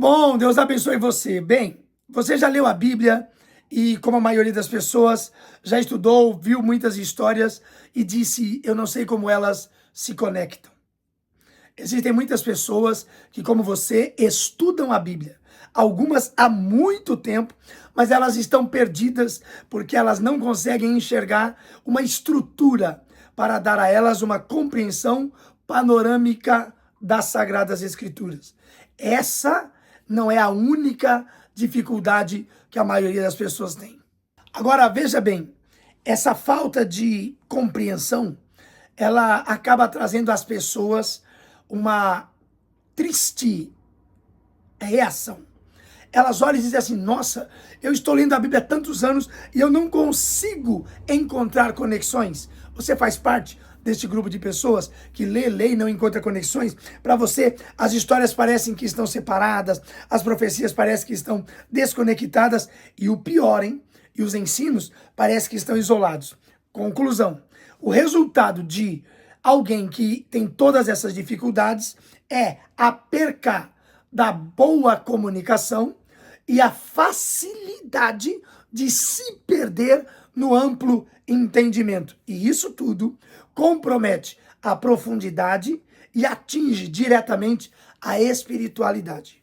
bom, Deus abençoe você. Bem, você já leu a Bíblia e, como a maioria das pessoas, já estudou, viu muitas histórias e disse: eu não sei como elas se conectam. Existem muitas pessoas que, como você, estudam a Bíblia. Algumas há muito tempo, mas elas estão perdidas porque elas não conseguem enxergar uma estrutura para dar a elas uma compreensão panorâmica das Sagradas Escrituras. Essa não é a única dificuldade que a maioria das pessoas tem. Agora, veja bem, essa falta de compreensão, ela acaba trazendo às pessoas uma triste reação. Elas olham e dizem assim: nossa, eu estou lendo a Bíblia há tantos anos e eu não consigo encontrar conexões. Você faz parte deste grupo de pessoas que lê e não encontra conexões? Para você, as histórias parecem que estão separadas, as profecias parecem que estão desconectadas e o pior, hein? E os ensinos parecem que estão isolados. Conclusão: o resultado de alguém que tem todas essas dificuldades é a perca da boa comunicação e a facilidade de se perder no amplo entendimento. E isso tudo compromete a profundidade e atinge diretamente a espiritualidade.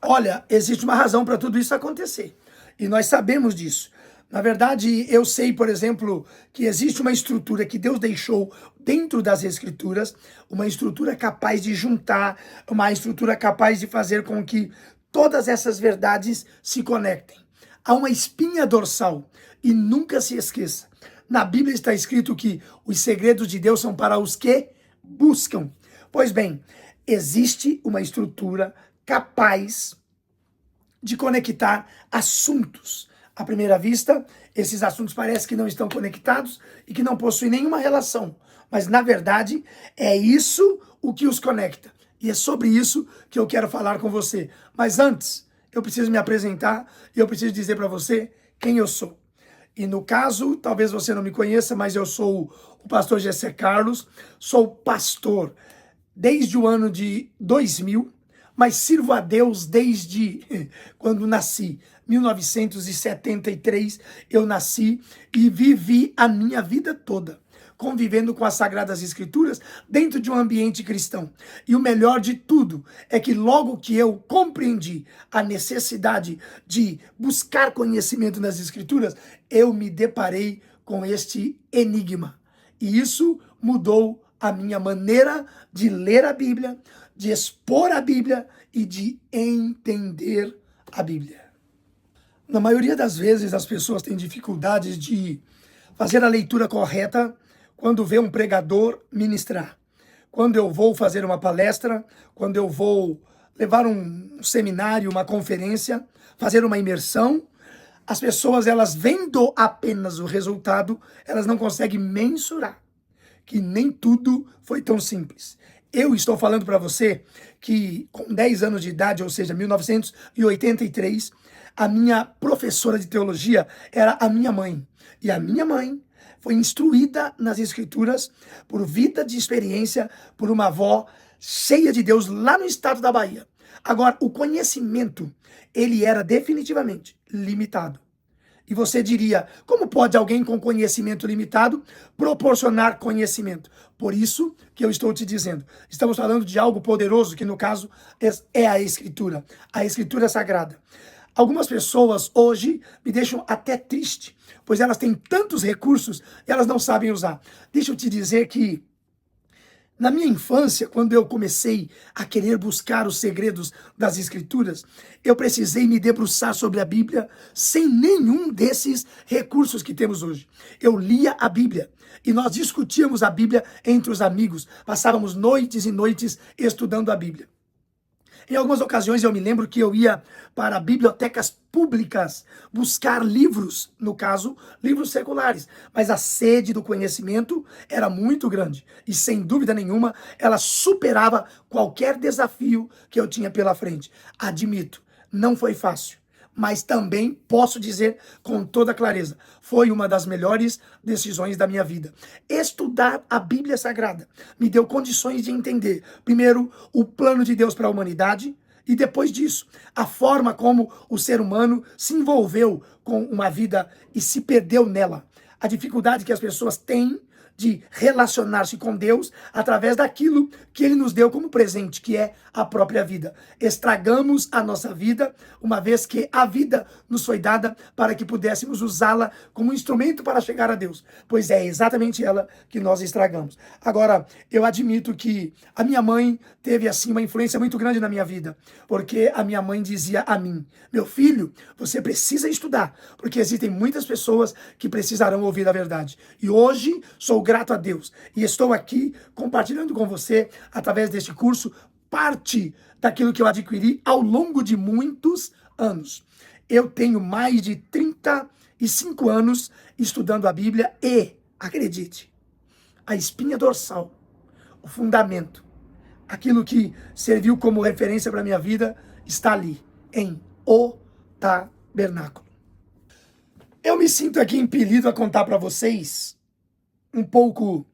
Olha, existe uma razão para tudo isso acontecer. E nós sabemos disso. Na verdade, eu sei, por exemplo, que existe uma estrutura que Deus deixou dentro das Escrituras, uma estrutura capaz de juntar, uma estrutura capaz de fazer com que todas essas verdades se conectem. Há uma espinha dorsal e nunca se esqueça. Na Bíblia está escrito que os segredos de Deus são para os que buscam. Pois bem, existe uma estrutura capaz de conectar assuntos. À primeira vista, esses assuntos parecem que não estão conectados e que não possuem nenhuma relação. Mas, na verdade, é isso o que os conecta. E é sobre isso que eu quero falar com você. Mas antes, eu preciso me apresentar e eu preciso dizer para você quem eu sou. E no caso, talvez você não me conheça, mas eu sou o pastor Gessé Carlos, sou pastor desde o ano de 2000, mas sirvo a Deus desde quando nasci. 1973 eu nasci e vivi a minha vida toda convivendo com as Sagradas Escrituras dentro de um ambiente cristão. E o melhor de tudo é que logo que eu compreendi a necessidade de buscar conhecimento nas Escrituras, eu me deparei com este enigma. E isso mudou a minha maneira de ler a Bíblia, de expor a Bíblia e de entender a Bíblia. Na maioria das vezes, as pessoas têm dificuldades de fazer a leitura correta quando vê um pregador ministrar. Quando eu vou fazer uma palestra, quando eu vou levar um seminário, uma conferência, fazer uma imersão, as pessoas, elas vendo apenas o resultado, elas não conseguem mensurar que nem tudo foi tão simples. Eu estou falando para você que com 10 anos de idade, ou seja, 1983, a minha professora de teologia era a minha mãe. E a minha mãe foi instruída nas Escrituras por vida de experiência, por uma avó cheia de Deus lá no estado da Bahia. Agora, o conhecimento, ele era definitivamente limitado. E você diria: como pode alguém com conhecimento limitado proporcionar conhecimento? Por isso que eu estou te dizendo. Estamos falando de algo poderoso, que no caso é a Escritura Sagrada. Algumas pessoas hoje me deixam até triste, pois elas têm tantos recursos e elas não sabem usar. Deixa eu te dizer que na minha infância, quando eu comecei a querer buscar os segredos das Escrituras, eu precisei me debruçar sobre a Bíblia sem nenhum desses recursos que temos hoje. Eu lia a Bíblia e nós discutíamos a Bíblia entre os amigos. Passávamos noites e noites estudando a Bíblia. Em algumas ocasiões eu me lembro que eu ia para bibliotecas públicas buscar livros, no caso, livros seculares. Mas a sede do conhecimento era muito grande e, sem dúvida nenhuma, ela superava qualquer desafio que eu tinha pela frente. Admito, não foi fácil. Mas também posso dizer com toda clareza, foi uma das melhores decisões da minha vida. Estudar a Bíblia Sagrada me deu condições de entender, primeiro, o plano de Deus para a humanidade E depois disso, a forma como o ser humano se envolveu com uma vida e se perdeu nela. A dificuldade que as pessoas têm de relacionar-se com Deus através daquilo que Ele nos deu como presente, que é a própria vida. Estragamos a nossa vida, uma vez que a vida nos foi dada para que pudéssemos usá-la como instrumento para chegar a Deus, pois é exatamente ela que nós estragamos. Agora, eu admito que a minha mãe teve assim uma influência muito grande na minha vida, porque a minha mãe dizia a mim: meu filho, você precisa estudar, porque existem muitas pessoas que precisarão ouvir a verdade. E hoje sou grato a Deus e estou aqui compartilhando com você, através deste curso, parte daquilo que eu adquiri ao longo de muitos anos. Eu tenho mais de 35 anos estudando a Bíblia e, acredite, a espinha dorsal, o fundamento, aquilo que serviu como referência para a minha vida, está ali, em O Tabernáculo. Eu me sinto aqui impelido a contar para vocês um pouco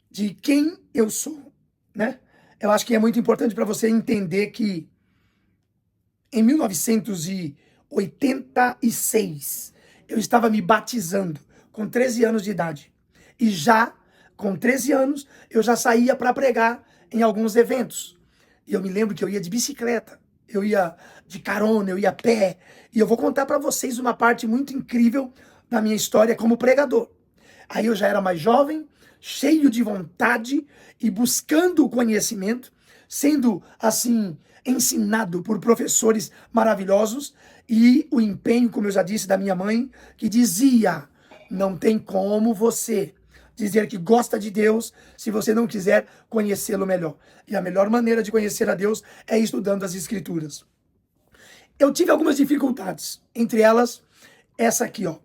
de quem eu sou, né? Eu acho que é muito importante para você entender que em 1986 eu estava me batizando com 13 anos de idade. E já com 13 anos eu já saía para pregar em alguns eventos. E eu me lembro que eu ia de bicicleta, eu ia de carona, eu ia a pé. E eu vou contar para vocês uma parte muito incrível da minha história como pregador. Aí eu já era mais jovem, cheio de vontade e buscando o conhecimento, sendo assim ensinado por professores maravilhosos, e o empenho, como eu já disse, da minha mãe, que dizia: não tem como você dizer que gosta de Deus se você não quiser conhecê-lo melhor. E a melhor maneira de conhecer a Deus é estudando as Escrituras. Eu tive algumas dificuldades, entre elas essa aqui, ó.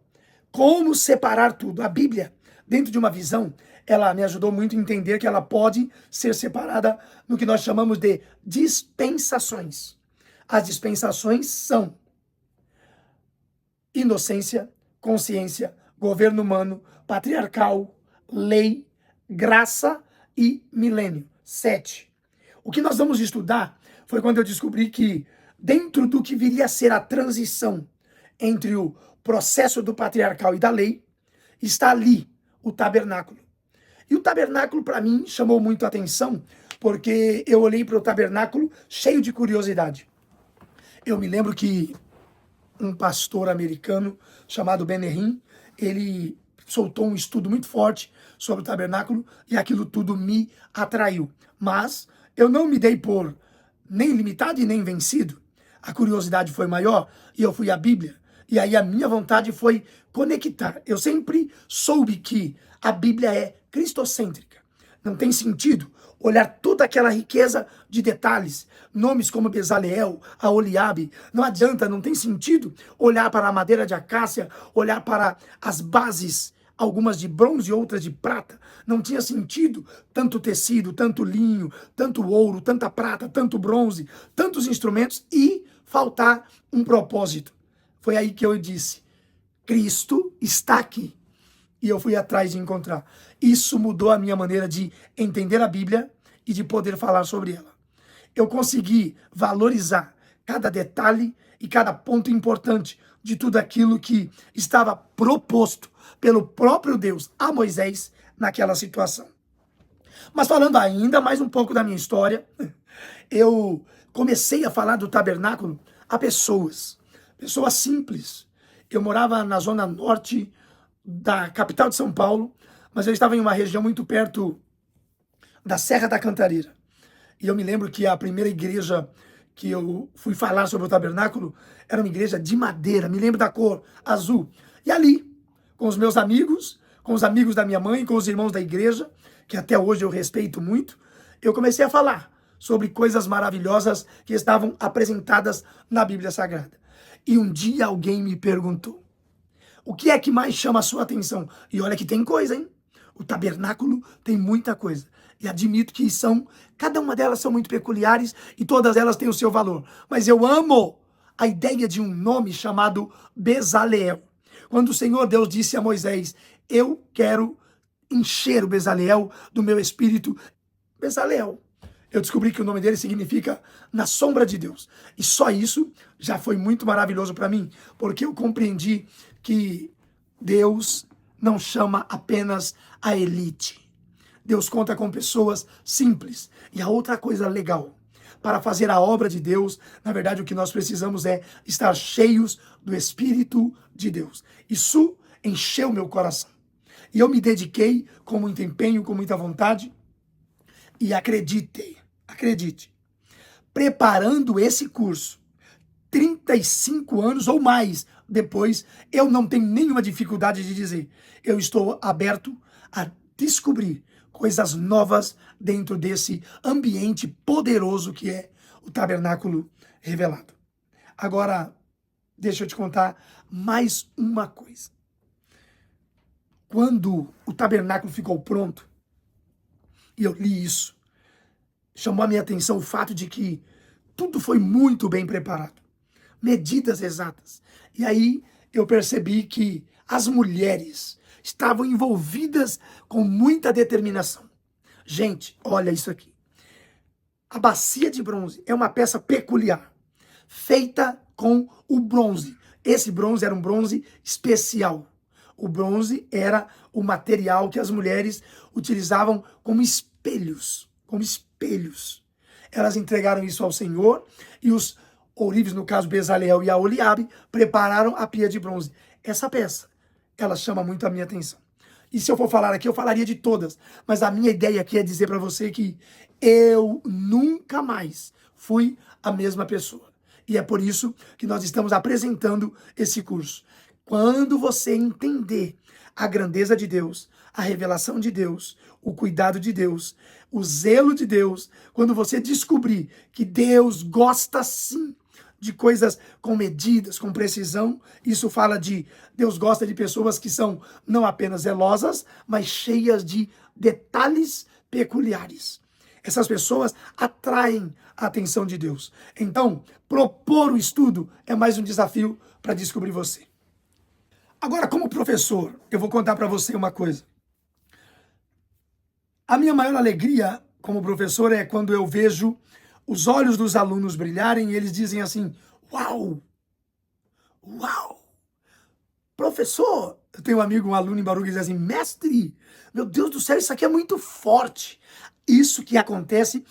Como separar tudo? A Bíblia, dentro de uma visão, ela me ajudou muito a entender que ela pode ser separada no que nós chamamos de dispensações. As dispensações são inocência, consciência, governo humano, patriarcal, lei, graça e milênio. 7. O que nós vamos estudar foi quando eu descobri que dentro do que viria a ser a transição entre o processo do patriarcal e da lei, está ali o tabernáculo. E o tabernáculo, para mim, chamou muito a atenção, porque eu olhei para o tabernáculo cheio de curiosidade. Eu me lembro que um pastor americano chamado Benny, ele soltou um estudo muito forte sobre o tabernáculo e aquilo tudo me atraiu. Mas eu não me dei por nem limitado e nem vencido. A curiosidade foi maior e eu fui à Bíblia. E aí a minha vontade foi conectar. Eu sempre soube que a Bíblia é cristocêntrica. Não tem sentido olhar toda aquela riqueza de detalhes, nomes como Bezaleel, Aholiabe. Não adianta, não tem sentido olhar para a madeira de acácia, olhar para as bases, algumas de bronze e outras de prata. Não tinha sentido tanto tecido, tanto linho, tanto ouro, tanta prata, tanto bronze, tantos instrumentos e faltar um propósito. Foi aí que eu disse: Cristo está aqui. E eu fui atrás de encontrar. Isso mudou a minha maneira de entender a Bíblia e de poder falar sobre ela. Eu consegui valorizar cada detalhe e cada ponto importante de tudo aquilo que estava proposto pelo próprio Deus a Moisés naquela situação. Mas falando ainda mais um pouco da minha história, eu comecei a falar do tabernáculo a pessoas simples. Eu morava na zona norte da capital de São Paulo, mas eu estava em uma região muito perto da Serra da Cantareira. E eu me lembro que a primeira igreja que eu fui falar sobre o tabernáculo era uma igreja de madeira, me lembro da cor azul. E ali, com os meus amigos, com os amigos da minha mãe, com os irmãos da igreja, que até hoje eu respeito muito, eu comecei a falar sobre coisas maravilhosas que estavam apresentadas na Bíblia Sagrada. E um dia alguém me perguntou: o que é que mais chama a sua atenção? E olha que tem coisa, hein? O tabernáculo tem muita coisa. E admito que cada uma delas são muito peculiares e todas elas têm o seu valor. Mas eu amo a ideia de um nome chamado Bezaleel. Quando o Senhor Deus disse a Moisés: eu quero encher o Bezaleel do meu espírito. Bezaleel. eu descobri que o nome dele significa na sombra de Deus. E só isso já foi muito maravilhoso para mim, porque eu compreendi que Deus não chama apenas a elite. Deus conta com pessoas simples. E a outra coisa legal, para fazer a obra de Deus, na verdade o que nós precisamos é estar cheios do Espírito de Deus. Isso encheu meu coração. E eu me dediquei com muito empenho, com muita vontade. E acredite, preparando esse curso, 35 anos ou mais depois, eu não tenho nenhuma dificuldade de dizer, eu estou aberto a descobrir coisas novas dentro desse ambiente poderoso que é o tabernáculo revelado. Agora, deixa eu te contar mais uma coisa. Quando o tabernáculo ficou pronto, e eu li isso, chamou a minha atenção o fato de que tudo foi muito bem preparado. Medidas exatas. E aí eu percebi que as mulheres estavam envolvidas com muita determinação. Gente, olha isso aqui. A bacia de bronze é uma peça peculiar, feita com o bronze. Esse bronze era um bronze especial. O bronze era o material que as mulheres utilizavam como espelhos. Elas entregaram isso ao Senhor e os ourives, no caso Bezaleel e Aholiabe, prepararam a pia de bronze. Essa peça, ela chama muito a minha atenção. E se eu for falar aqui, eu falaria de todas. Mas a minha ideia aqui é dizer para você que eu nunca mais fui a mesma pessoa. E é por isso que nós estamos apresentando esse curso. Quando você entender a grandeza de Deus, a revelação de Deus, o cuidado de Deus, o zelo de Deus, quando você descobrir que Deus gosta sim de coisas com medidas, com precisão, isso fala de Deus gosta de pessoas que são não apenas zelosas, mas cheias de detalhes peculiares. Essas pessoas atraem a atenção de Deus. Então, propor o estudo é mais um desafio para descobrir você. Agora, como professor, eu vou contar para você uma coisa. A minha maior alegria como professor é quando eu vejo os olhos dos alunos brilharem e eles dizem assim, uau, uau, professor. Eu tenho um aluno em Bauru que diz assim, mestre, meu Deus do céu, isso aqui é muito forte. Isso que acontece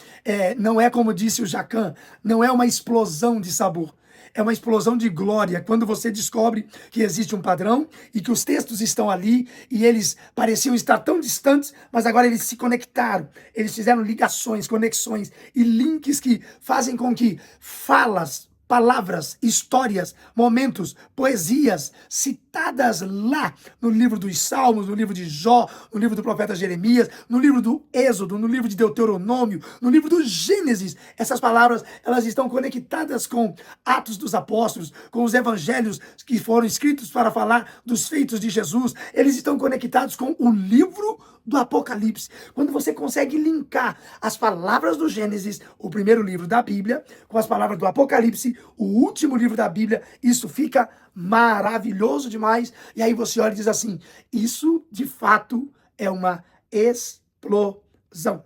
não é como disse o Jacan, não é uma explosão de sabor. É uma explosão de glória quando você descobre que existe um padrão e que os textos estão ali e eles pareciam estar tão distantes, mas agora eles se conectaram. Eles fizeram ligações, conexões e links que fazem com que falas, palavras, histórias, momentos, poesias citadas lá no livro dos Salmos, no livro de Jó, no livro do profeta Jeremias, no livro do Êxodo, no livro de Deuteronômio, no livro do Gênesis. Essas palavras, elas estão conectadas com Atos dos Apóstolos, com os evangelhos que foram escritos para falar dos feitos de Jesus. Eles estão conectados com o livro do Apocalipse. Quando você consegue linkar as palavras do Gênesis, o primeiro livro da Bíblia, com as palavras do Apocalipse, o último livro da Bíblia, isso fica maravilhoso demais. E aí você olha e diz assim, isso de fato é uma explosão.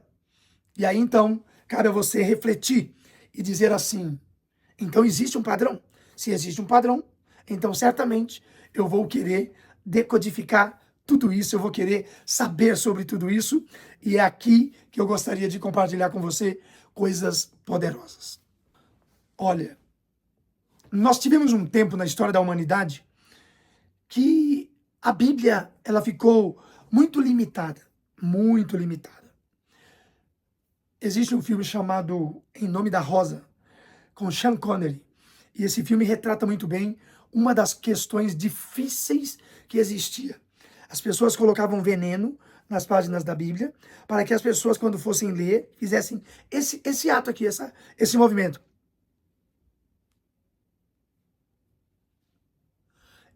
E aí então, cabe a você refletir e dizer assim, então existe um padrão? Se existe um padrão, então certamente eu vou querer decodificar tudo isso, eu vou querer saber sobre tudo isso, e é aqui que eu gostaria de compartilhar com você coisas poderosas. Olha, nós tivemos um tempo na história da humanidade que a Bíblia, ela ficou muito limitada, muito limitada. Existe um filme chamado Em Nome da Rosa, com Sean Connery, e esse filme retrata muito bem uma das questões difíceis que existia. As pessoas colocavam veneno nas páginas da Bíblia para que as pessoas, quando fossem ler, fizessem esse ato aqui, esse movimento.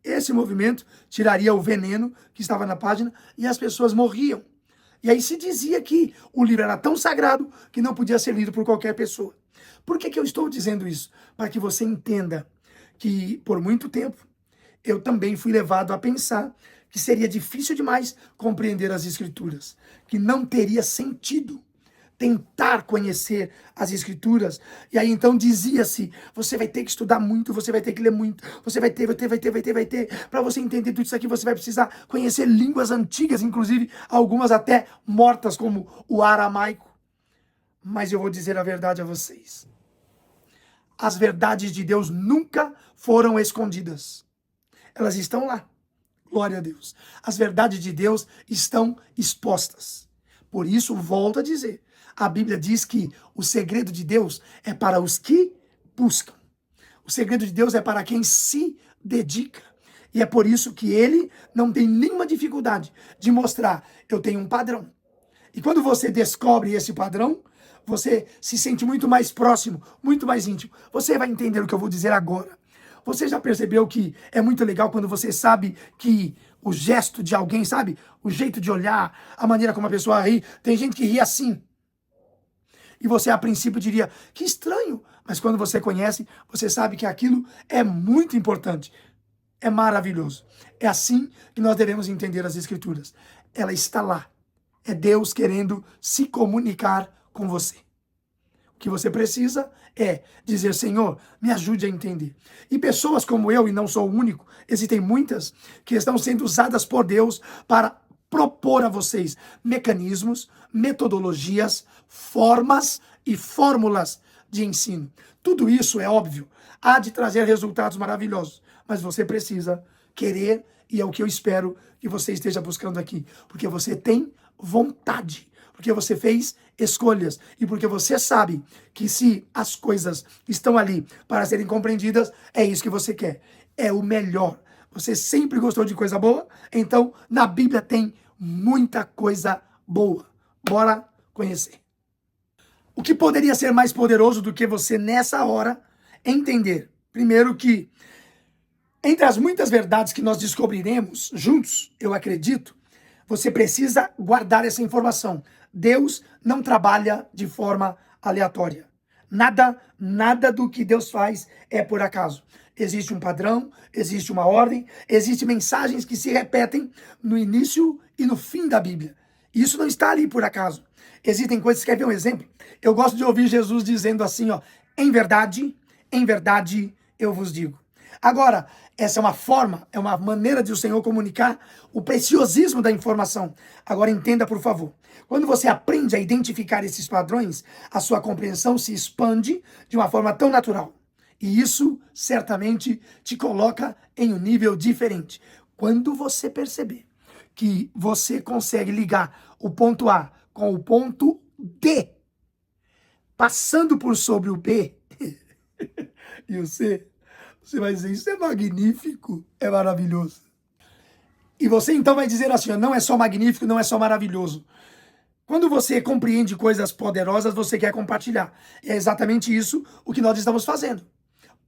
Esse movimento tiraria o veneno que estava na página e as pessoas morriam. E aí se dizia que o livro era tão sagrado que não podia ser lido por qualquer pessoa. Por que eu estou dizendo isso? Para que você entenda que, por muito tempo, eu também fui levado a pensar que seria difícil demais compreender as Escrituras, que não teria sentido tentar conhecer as Escrituras. E aí então dizia-se, você vai ter que estudar muito, você vai ter que ler muito, você vai ter. Para você entender tudo isso aqui, você vai precisar conhecer línguas antigas, inclusive algumas até mortas, como o aramaico. Mas eu vou dizer a verdade a vocês. As verdades de Deus nunca foram escondidas. Elas estão lá. Glória a Deus. As verdades de Deus estão expostas. Por isso, volto a dizer, a Bíblia diz que o segredo de Deus é para os que buscam. O segredo de Deus é para quem se dedica. E é por isso que ele não tem nenhuma dificuldade de mostrar, eu tenho um padrão. E quando você descobre esse padrão, você se sente muito mais próximo, muito mais íntimo. Você vai entender o que eu vou dizer agora. Você já percebeu que é muito legal quando você sabe que o gesto de alguém, sabe? O jeito de olhar, a maneira como a pessoa ri. Tem gente que ri assim. E você, a princípio, diria, que estranho. Mas quando você conhece, você sabe que aquilo é muito importante. É maravilhoso. É assim que nós devemos entender as Escrituras. Ela está lá. É Deus querendo se comunicar com você. O que você precisa é dizer, Senhor, me ajude a entender. E pessoas como eu, e não sou o único, existem muitas que estão sendo usadas por Deus para propor a vocês mecanismos, metodologias, formas e fórmulas de ensino. Tudo isso, é óbvio, há de trazer resultados maravilhosos, mas você precisa querer, e é o que eu espero que você esteja buscando aqui, porque você tem vontade, porque você fez escolhas e porque você sabe que se as coisas estão ali para serem compreendidas, é isso que você quer. É o melhor. Você sempre gostou de coisa boa? Então, na Bíblia tem muita coisa boa. Bora conhecer. O que poderia ser mais poderoso do que você, nessa hora, entender? Primeiro que, entre as muitas verdades que nós descobriremos juntos, eu acredito, você precisa guardar essa informação. Deus não trabalha de forma aleatória. Nada do que Deus faz é por acaso. Existe um padrão, existe uma ordem, existem mensagens que se repetem no início e no fim da Bíblia. Isso não está ali por acaso. Existem coisas, quer ver um exemplo? Eu gosto de ouvir Jesus dizendo assim, em verdade, eu vos digo. Agora, essa é uma forma, é uma maneira de o Senhor comunicar o preciosismo da informação. Agora entenda, por favor. Quando você aprende a identificar esses padrões, a sua compreensão se expande de uma forma tão natural. E isso, certamente, te coloca em um nível diferente. Quando você perceber que você consegue ligar o ponto A com o ponto D, passando por sobre o B e o C, você vai dizer, isso é magnífico, é maravilhoso. E você então vai dizer assim, não é só magnífico, não é só maravilhoso. Quando você compreende coisas poderosas, você quer compartilhar. É exatamente isso o que nós estamos fazendo.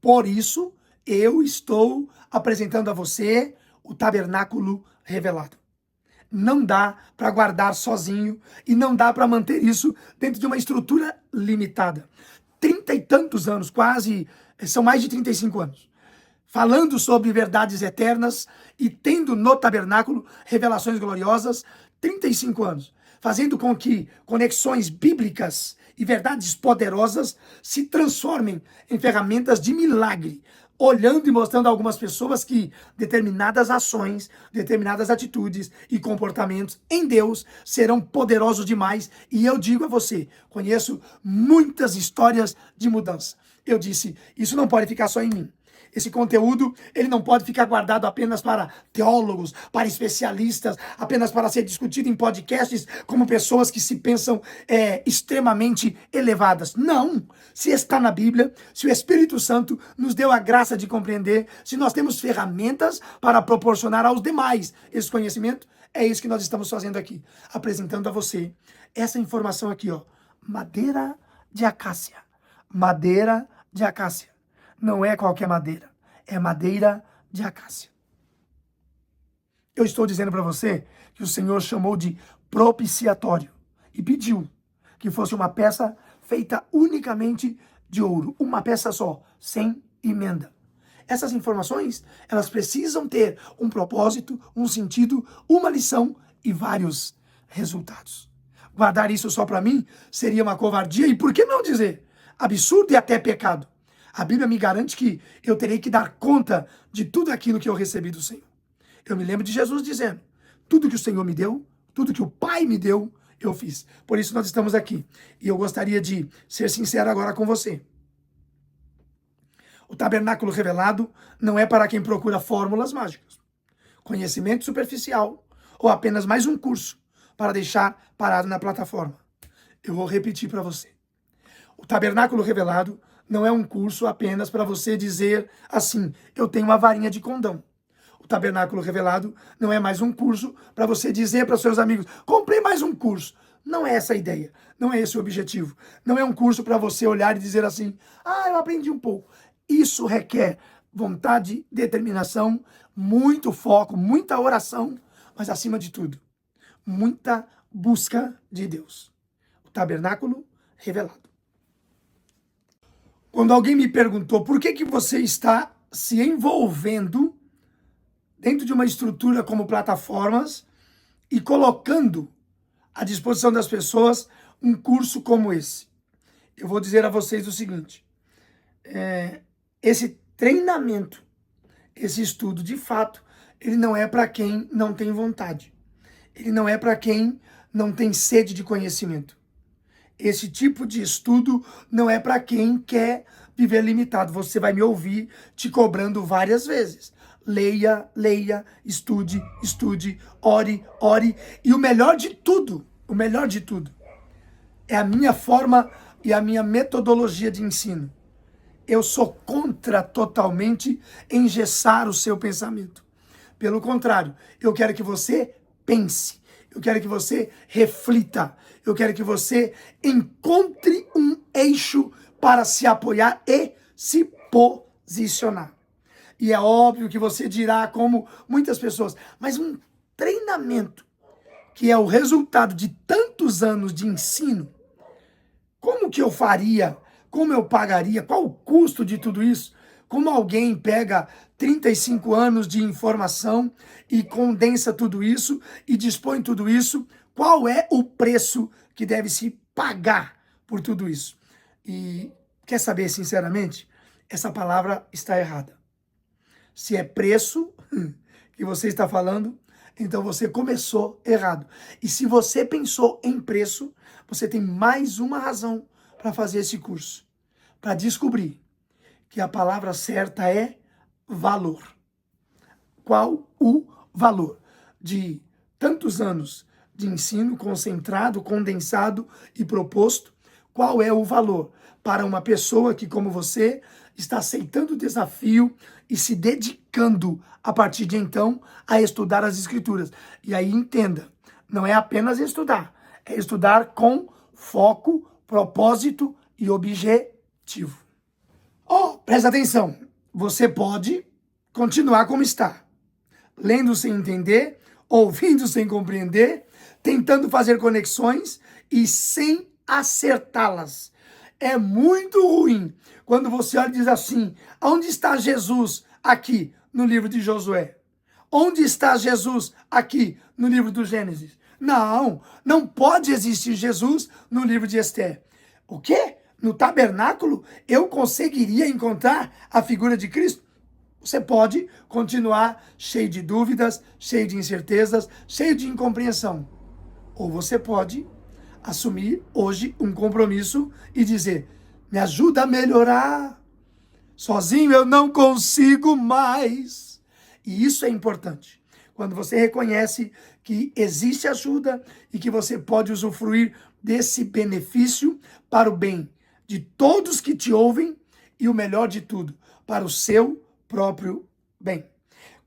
Por isso, eu estou apresentando a você o tabernáculo revelado. Não dá para guardar sozinho e não dá para manter isso dentro de uma estrutura limitada. 30 e tantos anos, quase, são mais de 35 anos, falando sobre verdades eternas e tendo no tabernáculo revelações gloriosas, 35 anos, fazendo com que conexões bíblicas e verdades poderosas se transformem em ferramentas de milagre, olhando e mostrando a algumas pessoas que determinadas ações, determinadas atitudes e comportamentos em Deus serão poderosos demais. E eu digo a você, conheço muitas histórias de mudança. Eu disse, isso não pode ficar só em mim. Esse conteúdo, ele não pode ficar guardado apenas para teólogos, para especialistas, apenas para ser discutido em podcasts como pessoas que se pensam extremamente elevadas. Não! Se está na Bíblia, se o Espírito Santo nos deu a graça de compreender, se nós temos ferramentas para proporcionar aos demais esse conhecimento, é isso que nós estamos fazendo aqui, apresentando a você essa informação aqui, madeira de acácia. Madeira de acácia. Não é qualquer madeira, é madeira de acácia. Eu estou dizendo para você que o Senhor chamou de propiciatório e pediu que fosse uma peça feita unicamente de ouro, uma peça só, sem emenda. Essas informações, elas precisam ter um propósito, um sentido, uma lição e vários resultados. guardar isso só para mim seria uma covardia, e por que não dizer absurdo e até pecado? A Bíblia me garante que eu terei que dar conta de tudo aquilo que eu recebi do Senhor. Eu me lembro de Jesus dizendo, tudo que o Senhor me deu, tudo que o Pai me deu, eu fiz. Por isso nós estamos aqui. E eu gostaria de ser sincero agora com você. O tabernáculo revelado não é para quem procura fórmulas mágicas, conhecimento superficial ou apenas mais um curso para deixar parado na plataforma. Eu vou repetir para você. O tabernáculo revelado não é um curso apenas para você dizer assim, eu tenho uma varinha de condão. O tabernáculo revelado não é mais um curso para você dizer para seus amigos, comprei mais um curso. Não é essa a ideia, não é esse o objetivo. Não é um curso para você olhar e dizer assim, eu aprendi um pouco. Isso requer vontade, determinação, muito foco, muita oração, mas acima de tudo, muita busca de Deus. O tabernáculo revelado. Quando alguém me perguntou por que você está se envolvendo dentro de uma estrutura como plataformas e colocando à disposição das pessoas um curso como esse, eu vou dizer a vocês o seguinte, esse treinamento, esse estudo, de fato, ele não é para quem não tem vontade. Ele não é para quem não tem sede de conhecimento. Esse tipo de estudo não é para quem quer viver limitado. Você vai me ouvir te cobrando várias vezes. Leia, leia, estude, estude, ore, ore. E o melhor de tudo, é a minha forma e a minha metodologia de ensino. Eu sou contra totalmente engessar o seu pensamento. Pelo contrário, eu quero que você pense. Eu quero que você reflita. Eu quero que você encontre um eixo para se apoiar e se posicionar. E é óbvio que você dirá, como muitas pessoas, mas um treinamento que é o resultado de tantos anos de ensino, como que eu faria? Como eu pagaria? Qual o custo de tudo isso? Como alguém pega 35 anos de informação e condensa tudo isso e dispõe tudo isso? Qual é o preço que deve se pagar por tudo isso? E quer saber, sinceramente, essa palavra está errada. Se é preço que você está falando, então você começou errado. E se você pensou em preço, você tem mais uma razão para fazer esse curso. Para descobrir que a palavra certa é valor. Qual o valor de tantos anos de ensino concentrado, condensado e proposto? Qual é o valor para uma pessoa que, como você, está aceitando o desafio e se dedicando, a partir de então, a estudar as Escrituras? E aí entenda, não é apenas estudar, é estudar com foco, propósito e objetivo. Presta atenção, você pode continuar como está, lendo sem entender, ouvindo sem compreender, tentando fazer conexões e sem acertá-las. É muito ruim quando você olha e diz assim, onde está Jesus aqui no livro de Josué? Onde está Jesus aqui no livro do Gênesis? Não pode existir Jesus no livro de Esther. O quê? No tabernáculo eu conseguiria encontrar a figura de Cristo? Você pode continuar cheio de dúvidas, cheio de incertezas, cheio de incompreensão. Ou você pode assumir hoje um compromisso e dizer, me ajuda a melhorar. Sozinho eu não consigo mais. E isso é importante. Quando você reconhece que existe ajuda e que você pode usufruir desse benefício para o bem de todos que te ouvem e o melhor de tudo, para o seu próprio bem.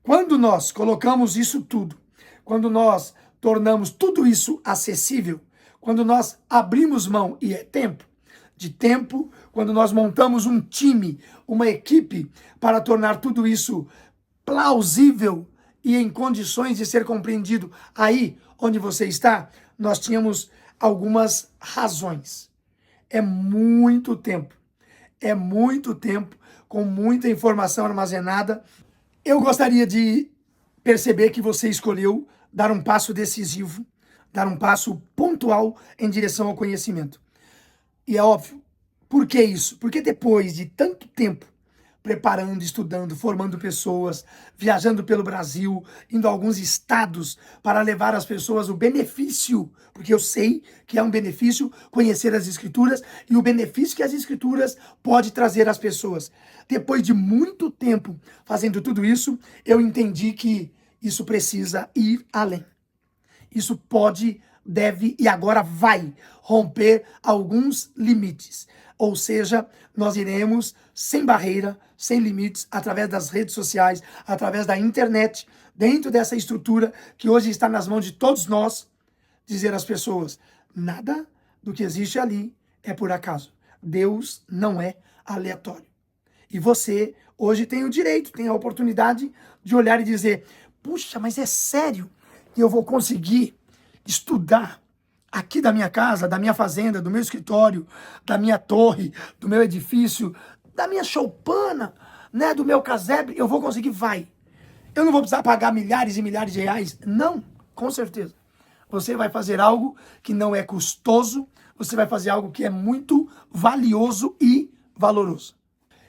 Quando nós colocamos isso tudo, quando nós tornamos tudo isso acessível, quando nós abrimos mão, e é tempo, quando nós montamos um time, uma equipe para tornar tudo isso plausível e em condições de ser compreendido aí onde você está, nós tínhamos algumas razões. É muito tempo com muita informação armazenada. Eu gostaria de perceber que você escolheu dar um passo decisivo, dar um passo pontual em direção ao conhecimento. E é óbvio, por que isso? Porque depois de tanto tempo preparando, estudando, formando pessoas, viajando pelo Brasil, indo a alguns estados para levar às pessoas o benefício, porque eu sei que é um benefício conhecer as Escrituras e o benefício que as Escrituras pode trazer às pessoas. Depois de muito tempo fazendo tudo isso, eu entendi que isso precisa ir além. Isso pode, deve e agora vai romper alguns limites. Ou seja, nós iremos sem barreira, sem limites, através das redes sociais, através da internet, dentro dessa estrutura que hoje está nas mãos de todos nós, dizer às pessoas, nada do que existe ali é por acaso. Deus não é aleatório. E você hoje tem o direito, tem a oportunidade de olhar e dizer, puxa, mas é sério que eu vou conseguir estudar aqui da minha casa, da minha fazenda, do meu escritório, da minha torre, do meu edifício, da minha choupana, né, do meu casebre, eu vou conseguir? Vai. Eu não vou precisar pagar milhares e milhares de reais? Não, com certeza. Você vai fazer algo que não é custoso, você vai fazer algo que é muito valioso e valoroso.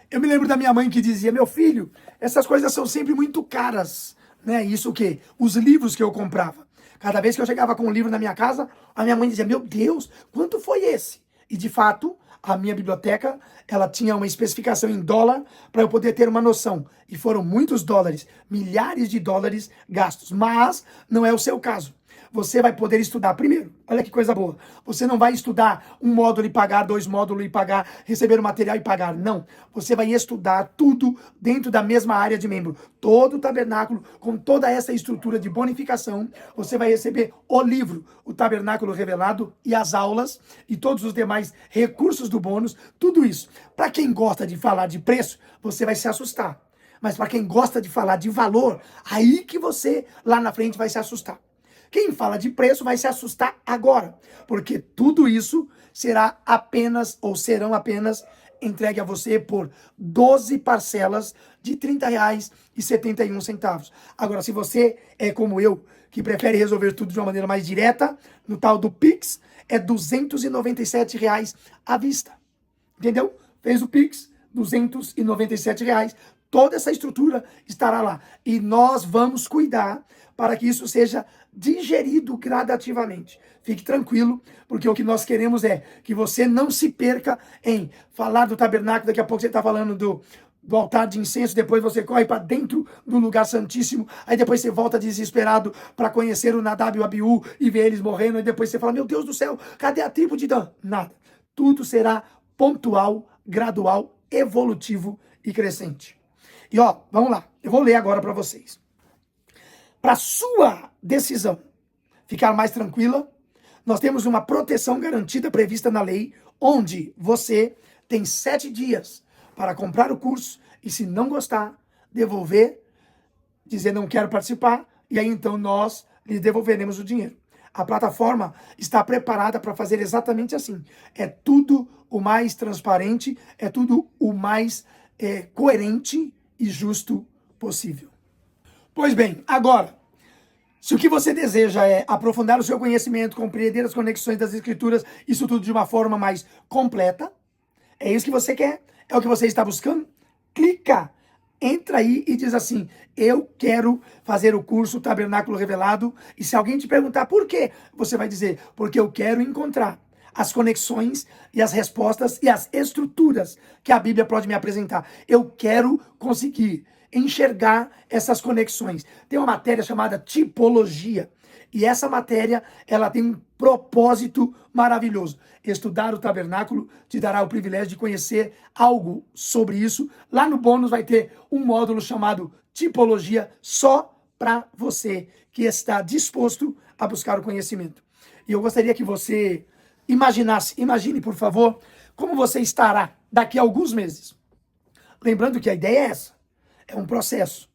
Eu me lembro da minha mãe que dizia, meu filho, essas coisas são sempre muito caras, né? Isso o quê? Os livros que eu comprava. Cada vez que eu chegava com um livro na minha casa, a minha mãe dizia, meu Deus, quanto foi esse? E de fato, a minha biblioteca, ela tinha uma especificação em dólar para eu poder ter uma noção. E foram muitos dólares, milhares de dólares gastos. Mas não é o seu caso. Você vai poder estudar primeiro. Olha que coisa boa. Você não vai estudar um módulo e pagar, 2 módulos e pagar, receber o material e pagar. Não. Você vai estudar tudo dentro da mesma área de membro. Todo o tabernáculo, com toda essa estrutura de bonificação, você vai receber o livro, o tabernáculo revelado e as aulas e todos os demais recursos do bônus, tudo isso. Para quem gosta de falar de preço, você vai se assustar. Mas para quem gosta de falar de valor, aí que você lá na frente vai se assustar. Quem fala de preço vai se assustar agora, porque tudo isso será apenas, ou serão apenas, entregue a você por 12 parcelas de R$ 30,71. Agora, se você é como eu, que prefere resolver tudo de uma maneira mais direta, no tal do Pix, é R$ 297 à vista. Entendeu? Fez o Pix, R$ 297. Toda essa estrutura estará lá. E nós vamos cuidar para que isso seja digerido gradativamente. Fique tranquilo, porque o que nós queremos é que você não se perca em falar do tabernáculo. Daqui a pouco você está falando do altar de incenso, depois você corre para dentro do lugar santíssimo, aí depois você volta desesperado para conhecer o Nadab e o Abiú e ver eles morrendo, e depois você fala, meu Deus do céu, cadê a tribo de Dan? Nada. Tudo será pontual, gradual, evolutivo e crescente. E ó, vamos lá, eu vou ler agora para vocês. Para sua decisão ficar mais tranquila, nós temos uma proteção garantida prevista na lei, onde você tem 7 dias para comprar o curso e, se não gostar, devolver, dizer não quero participar, e aí então nós lhe devolveremos o dinheiro. A plataforma está preparada para fazer exatamente assim. É tudo o mais transparente, é tudo o mais coerente e justo possível. Pois bem, agora, se o que você deseja é aprofundar o seu conhecimento, compreender as conexões das Escrituras, isso tudo de uma forma mais completa, é isso que você quer? É o que você está buscando? Clica, entra aí e diz assim, eu quero fazer o curso Tabernáculo Revelado, e se alguém te perguntar por quê, você vai dizer, porque eu quero encontrar as conexões e as respostas e as estruturas que a Bíblia pode me apresentar. Eu quero conseguir enxergar essas conexões. Tem uma matéria chamada tipologia, e essa matéria, ela tem um propósito maravilhoso. Estudar o tabernáculo te dará o privilégio de conhecer algo sobre isso. Lá no bônus vai ter um módulo chamado tipologia só para você que está disposto a buscar o conhecimento. E eu gostaria que você imagine, por favor, como você estará daqui a alguns meses. Lembrando que a ideia é essa, é um processo.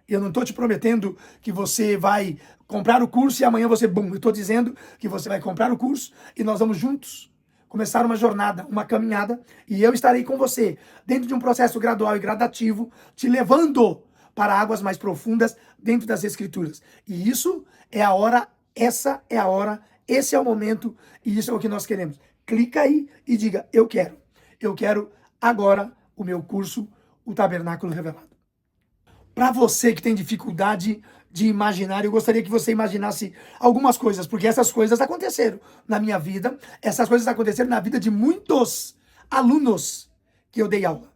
Eu não estou te prometendo que você vai comprar o curso e amanhã você, bum, eu estou dizendo que você vai comprar o curso e nós vamos juntos começar uma jornada, uma caminhada, e eu estarei com você dentro de um processo gradual e gradativo, te levando para águas mais profundas dentro das Escrituras. E isso é a hora, essa é a hora, Esse é o momento e isso é o que nós queremos. Clica aí e diga, eu quero. Eu quero agora o meu curso, o Tabernáculo Revelado. Para você que tem dificuldade de imaginar, eu gostaria que você imaginasse algumas coisas, porque essas coisas aconteceram na minha vida, essas coisas aconteceram na vida de muitos alunos que eu dei aula.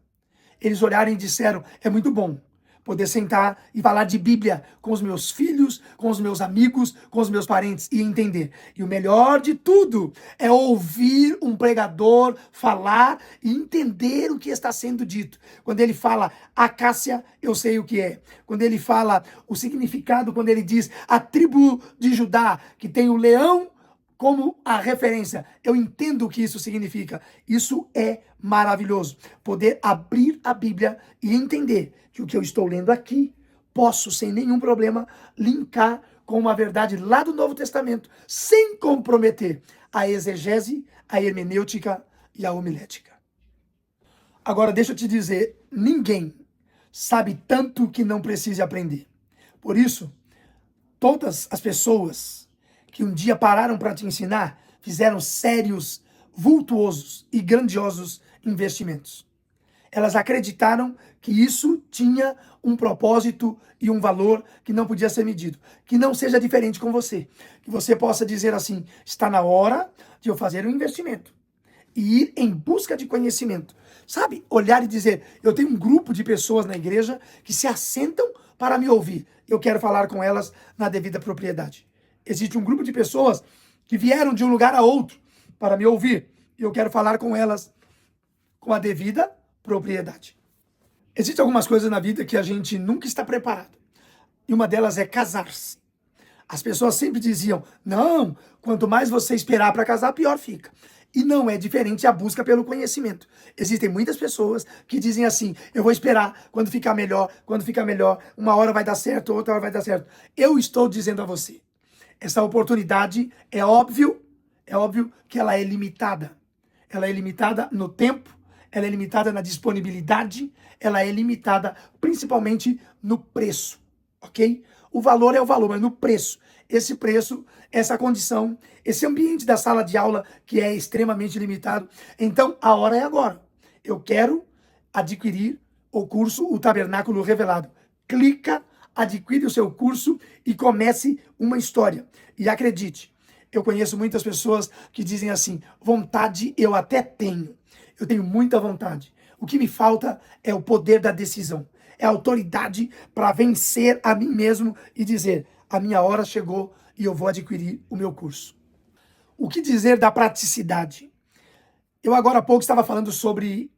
Eles olharam e disseram, é muito bom poder sentar e falar de Bíblia com os meus filhos, com os meus amigos, com os meus parentes e entender. E o melhor de tudo é ouvir um pregador falar e entender o que está sendo dito. Quando ele fala acácia, eu sei o que é. Quando ele fala o significado, quando ele diz a tribo de Judá, que tem o leão como a referência, eu entendo o que isso significa. Isso é maravilhoso. Poder abrir a Bíblia e entender que o que eu estou lendo aqui, posso, sem nenhum problema, linkar com uma verdade lá do Novo Testamento, sem comprometer a exegese, a hermenêutica e a homilética. Agora, deixa eu te dizer, ninguém sabe tanto que não precise aprender. Por isso, todas as pessoas que um dia pararam para te ensinar, fizeram sérios, vultuosos e grandiosos investimentos. Elas acreditaram que isso tinha um propósito e um valor que não podia ser medido. Que não seja diferente com você. Que você possa dizer assim, está na hora de eu fazer um investimento. E ir em busca de conhecimento. Sabe, olhar e dizer, eu tenho um grupo de pessoas na igreja que se assentam para me ouvir. Eu quero falar com elas na devida propriedade. Existe um grupo de pessoas que vieram de um lugar a outro para me ouvir. E eu quero falar com elas com a devida propriedade. Existem algumas coisas na vida que a gente nunca está preparado. E uma delas é casar-se. As pessoas sempre diziam, não, quanto mais você esperar para casar, pior fica. E não é diferente a busca pelo conhecimento. Existem muitas pessoas que dizem assim, eu vou esperar quando ficar melhor, uma hora vai dar certo, outra hora vai dar certo. Eu estou dizendo a você, essa oportunidade é óbvio que ela é limitada. Ela é limitada no tempo, ela é limitada na disponibilidade, ela é limitada principalmente no preço, ok? O valor é o valor, mas no preço. Esse preço, essa condição, esse ambiente da sala de aula que é extremamente limitado. Então, a hora é agora. Eu quero adquirir o curso, o Tabernáculo Revelado. Clica, adquire o seu curso e comece uma história. E acredite, eu conheço muitas pessoas que dizem assim, vontade eu até tenho. Eu tenho muita vontade. O que me falta é o poder da decisão. É a autoridade para vencer a mim mesmo e dizer, a minha hora chegou e eu vou adquirir o meu curso. O que dizer da praticidade? Eu agora há pouco estava falando sobre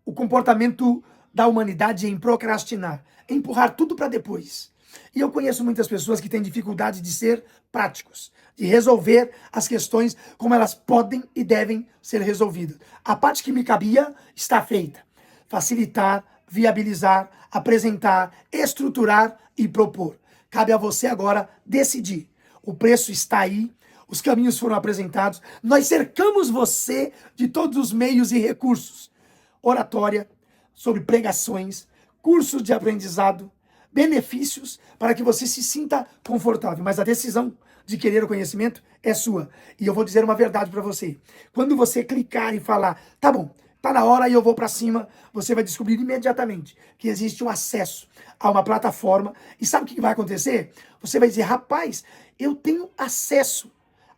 o comportamento da humanidade em procrastinar, em empurrar tudo para depois. E eu conheço muitas pessoas que têm dificuldade de ser práticos, de resolver as questões como elas podem e devem ser resolvidas. A parte que me cabia está feita. Facilitar, viabilizar, apresentar, estruturar e propor. Cabe a você agora decidir. O preço está aí, os caminhos foram apresentados, nós cercamos você de todos os meios e recursos. Oratória, sobre pregações, cursos de aprendizado, benefícios para que você se sinta confortável. Mas a decisão de querer o conhecimento é sua. E eu vou dizer uma verdade para você. Quando você clicar e falar, tá bom, tá na hora e eu vou para cima, você vai descobrir imediatamente que existe um acesso a uma plataforma. E sabe o que vai acontecer? Você vai dizer, rapaz, eu tenho acesso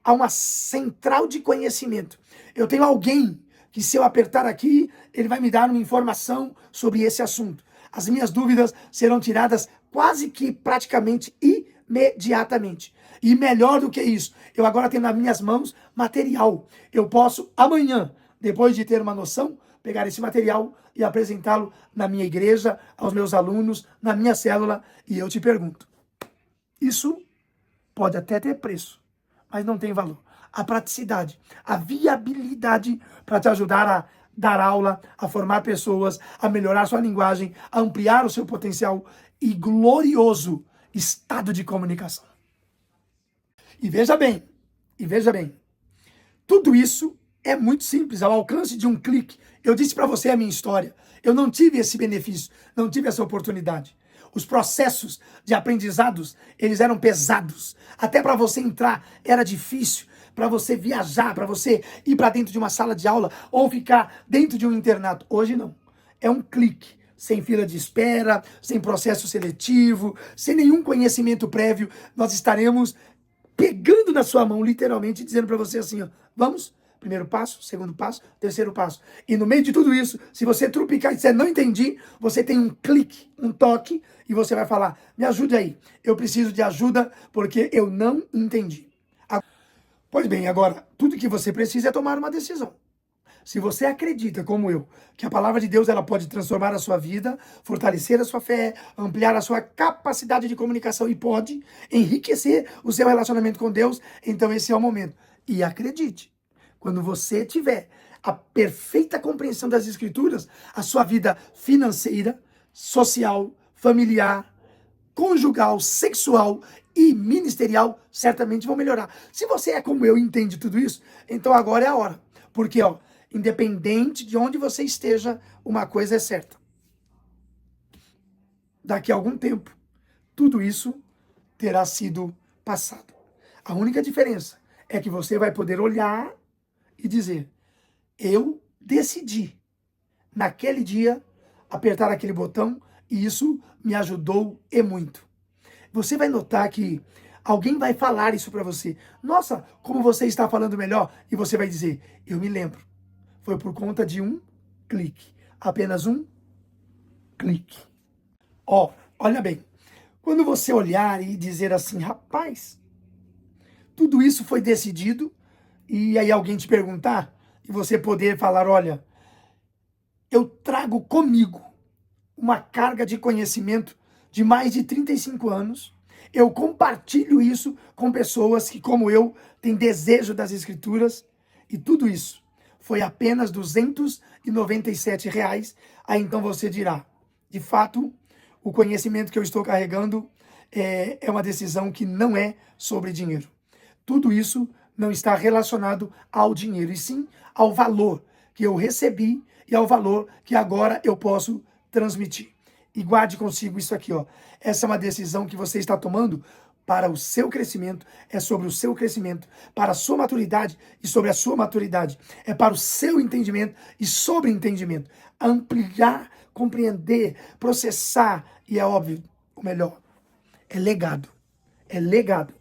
a uma central de conhecimento. Eu tenho alguém que se eu apertar aqui, ele vai me dar uma informação sobre esse assunto. As minhas dúvidas serão tiradas quase que praticamente imediatamente. E melhor do que isso, eu agora tenho nas minhas mãos material. Eu posso amanhã, depois de ter uma noção, pegar esse material e apresentá-lo na minha igreja, aos meus alunos, na minha célula. E eu te pergunto, isso pode até ter preço, mas não tem valor. A praticidade, a viabilidade para te ajudar a dar aula, a formar pessoas, a melhorar sua linguagem, a ampliar o seu potencial e glorioso estado de comunicação. E veja bem, tudo isso é muito simples, ao alcance de um clique. Eu disse para você a minha história. Eu não tive esse benefício, não tive essa oportunidade. Os processos de aprendizados, eles eram pesados. Até para você entrar era difícil. para você viajar, para você ir para dentro de uma sala de aula ou ficar dentro de um internato. Hoje não. É um clique, sem fila de espera, sem processo seletivo, sem nenhum conhecimento prévio. Nós estaremos pegando na sua mão, literalmente, dizendo para você assim, ó, vamos, primeiro passo, segundo passo, terceiro passo. E no meio de tudo isso, se você trupicar e disser, não entendi, você tem um clique, um toque, e você vai falar, me ajude aí, eu preciso de ajuda porque eu não entendi. Pois bem, agora, tudo que você precisa é tomar uma decisão. Se você acredita, como eu, que a palavra de Deus ela pode transformar a sua vida, fortalecer a sua fé, ampliar a sua capacidade de comunicação e pode enriquecer o seu relacionamento com Deus, então esse é o momento. E acredite, quando você tiver a perfeita compreensão das Escrituras, a sua vida financeira, social, familiar, conjugal, sexual e ministerial certamente vão melhorar. Se você é como eu e entende tudo isso, então agora é a hora. Porque, ó, independente de onde você esteja, uma coisa é certa. Daqui a algum tempo, tudo isso terá sido passado. A única diferença é que você vai poder olhar e dizer, eu decidi, naquele dia, apertar aquele botão e isso me ajudou e muito. Você vai notar que alguém vai falar isso para você. Nossa, como você está falando melhor. E você vai dizer, eu me lembro. Foi por conta de um clique. Apenas um clique. Ó, olha bem. Quando você olhar e dizer assim, rapaz, tudo isso foi decidido, e aí alguém te perguntar, e você poder falar, olha, eu trago comigo uma carga de conhecimento de mais de 35 anos, eu compartilho isso com pessoas que, como eu, têm desejo das Escrituras, e tudo isso foi apenas R$ 297. Aí então você dirá, de fato, o conhecimento que eu estou carregando é uma decisão que não é sobre dinheiro. Tudo isso não está relacionado ao dinheiro, e sim ao valor que eu recebi e ao valor que agora eu posso transmitir. E guarde consigo isso aqui, ó. Essa é uma decisão que você está tomando para o seu crescimento, é sobre o seu crescimento, para a sua maturidade e sobre a sua maturidade. É para o seu entendimento e sobre entendimento. Ampliar, compreender, processar e é óbvio, o melhor, é legado. É legado.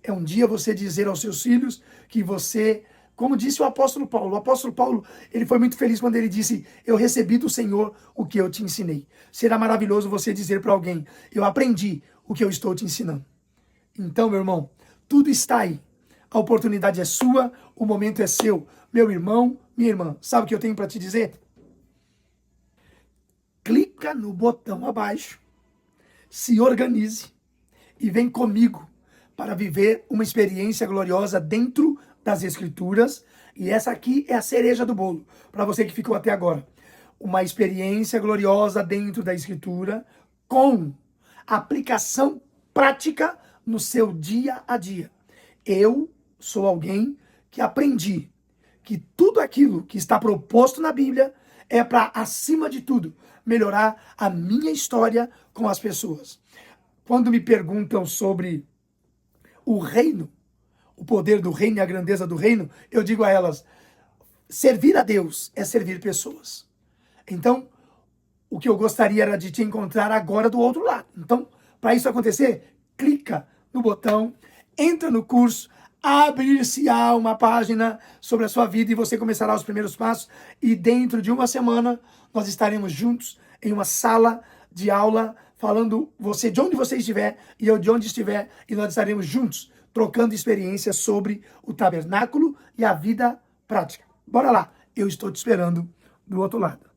É um dia você dizer aos seus filhos que você, como disse o apóstolo Paulo, ele foi muito feliz quando ele disse, eu recebi do Senhor o que eu te ensinei. Será maravilhoso você dizer para alguém, eu aprendi o que eu estou te ensinando. Então, meu irmão, tudo está aí. A oportunidade é sua, o momento é seu. Meu irmão, minha irmã, sabe o que eu tenho para te dizer? Clica no botão abaixo, se organize e vem comigo para viver uma experiência gloriosa dentro das Escrituras. E essa aqui é a cereja do bolo, para você que ficou até agora. Uma experiência gloriosa dentro da Escritura, com aplicação prática no seu dia a dia. Eu sou alguém que aprendi que tudo aquilo que está proposto na Bíblia é para, acima de tudo, melhorar a minha história com as pessoas. Quando me perguntam sobre o reino, o poder do reino e a grandeza do reino, eu digo a elas, servir a Deus é servir pessoas. Então, o que eu gostaria era de te encontrar agora do outro lado. Então, para isso acontecer, clica no botão, entra no curso, abrir-se-á uma página sobre a sua vida e você começará os primeiros passos. E dentro de uma semana, nós estaremos juntos em uma sala de aula, falando você de onde você estiver e eu de onde estiver, e nós estaremos juntos, trocando experiências sobre o tabernáculo e a vida prática. Bora lá, eu estou te esperando do outro lado.